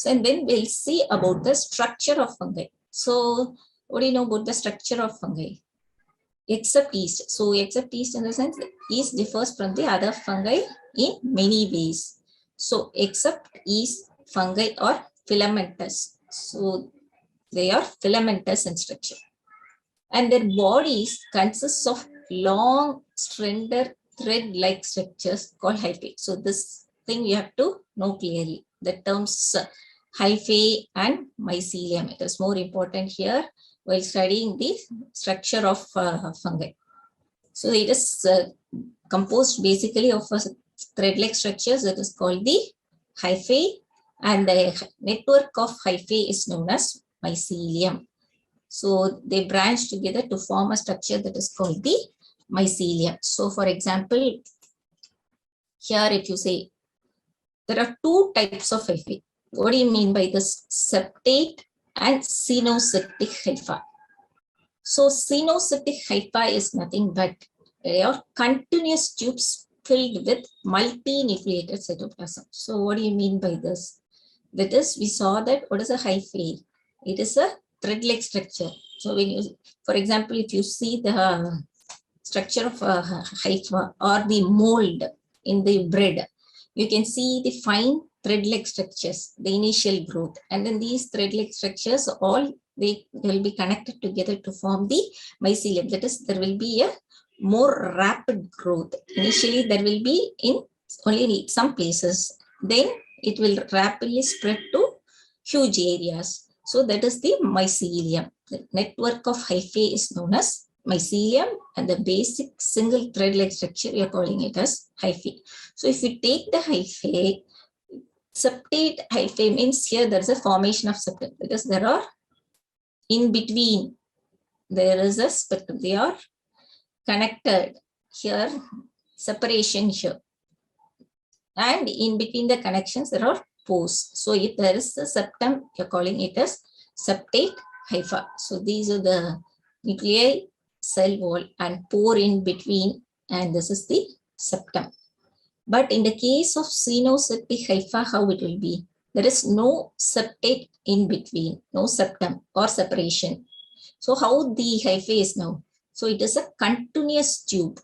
So, and then we'll see about the structure of fungi. So, what do you know about the structure of fungi? Except yeast. So, except yeast in the sense yeast differs from the other fungi in many ways. So, except yeast, fungi are filamentous. So, they are filamentous in structure. And their bodies consist of long, slender, thread-like structures called hyphae. So, this thing you have to know clearly. The terms hyphae and mycelium. It is more important here while studying the structure of fungi. So it is composed basically of thread-like structures that is called the hyphae, and the network of hyphae is known as mycelium. So they branch together to form a structure that is called the mycelium. So for example, here if you say there are two types of hyphae. What do you mean by this? Septate and Synotic hyphae. So Synotic hyphae is nothing but they are continuous tubes filled with multinucleated cytoplasm. So what do you mean by this? That is, we saw that what is a hyphae? It is a thread-like structure. So when you, for example, if you see the structure of a hyphae or the mold in the bread, you can see the fine thread-like structures, the initial growth, and then these thread-like structures all they will be connected together to form the mycelium. That is, there will be a more rapid growth. Initially, there will be in only some places. Then it will rapidly spread to huge areas. So that is the mycelium. The network of hyphae is known as mycelium, and the basic single thread-like structure we are calling it as hyphae. So if you take the hyphae, septate hyphae means here there is a formation of septum because there are in between there is a spectrum. They are connected here, separation here, and in between the connections there are pores. So if there is a septum, you're calling it as septate hyphae. So these are the nuclei, cell wall, and pore in between, and this is the septum. But in the case of Synotic hyphae, how it will be? There is no septate in between, no septum or separation. So how the hyphae is now? So it is a continuous tube.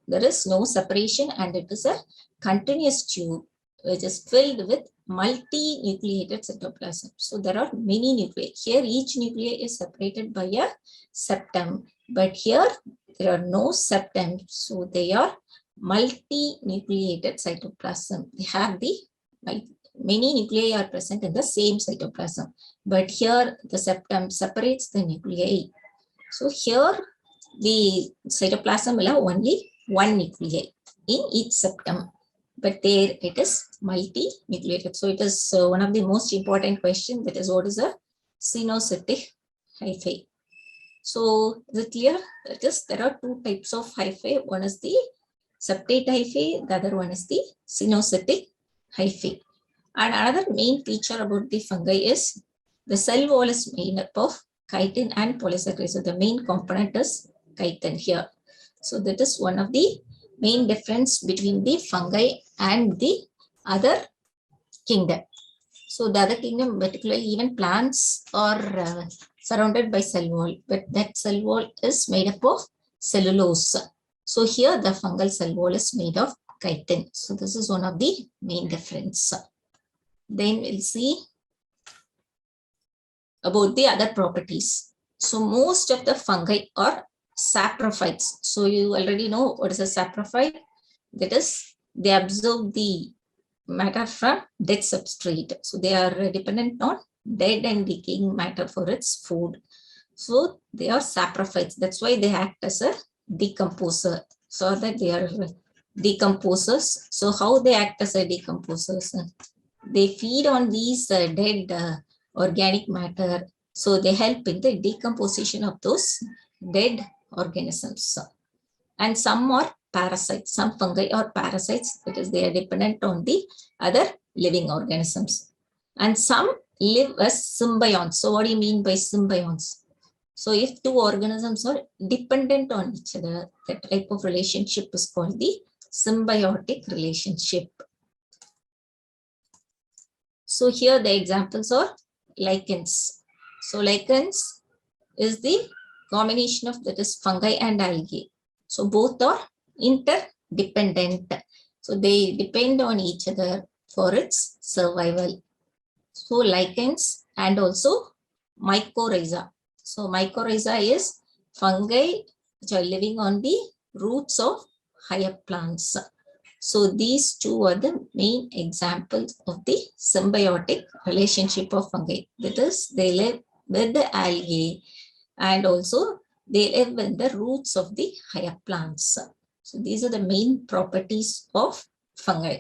There is no separation, and it is a continuous tube which is filled with multinucleated cytoplasm. So there are many nuclei. Here each nuclei is separated by a septum, but here there are no septum. So they are multinucleated cytoplasm. They have the many nuclei are present in the same cytoplasm, but here the septum separates the nuclei. So here the cytoplasm will have only one nuclei in each septum, but there it is multinucleated. So it is one of the most important questions, that is what is a Synotic hyphae. So is it clear? That is, there are two types of hyphae. One is the septate hyphae, the other one is the Synotic hyphae. And another main feature about the fungi is the cell wall is made up of chitin and polysaccharide. So the main component is chitin here. So that is one of the main difference between the fungi and the other kingdom. So the other kingdom, particularly even plants, are surrounded by cell wall, but that cell wall is made up of cellulose. So here the fungal cell wall is made of chitin. So this is one of the main difference. Then we'll see about the other properties. So most of the fungi are saprophytes. So you already know what is a saprophyte. That is, they absorb the matter from dead substrate. So they are dependent on dead and decaying matter for its food. So they are saprophytes. That's why they act as a decomposer. So that they are decomposers. So how they act as a decomposers? They feed on these dead organic matter. So they help in the decomposition of those dead organisms. And some are parasites. Some fungi are parasites because they are dependent on the other living organisms. And some live as symbionts. So what do you mean by symbionts? So if two organisms are dependent on each other, that type of relationship is called the symbiotic relationship. So here the examples are lichens. So lichens is the combination of that is fungi and algae. So both are interdependent. So they depend on each other for its survival. So lichens and also mycorrhiza. So mycorrhiza is fungi which are living on the roots of higher plants. So these two are the main examples of the symbiotic relationship of fungi. That is, they live with the algae and also they live in the roots of the higher plants. So these are the main properties of fungi.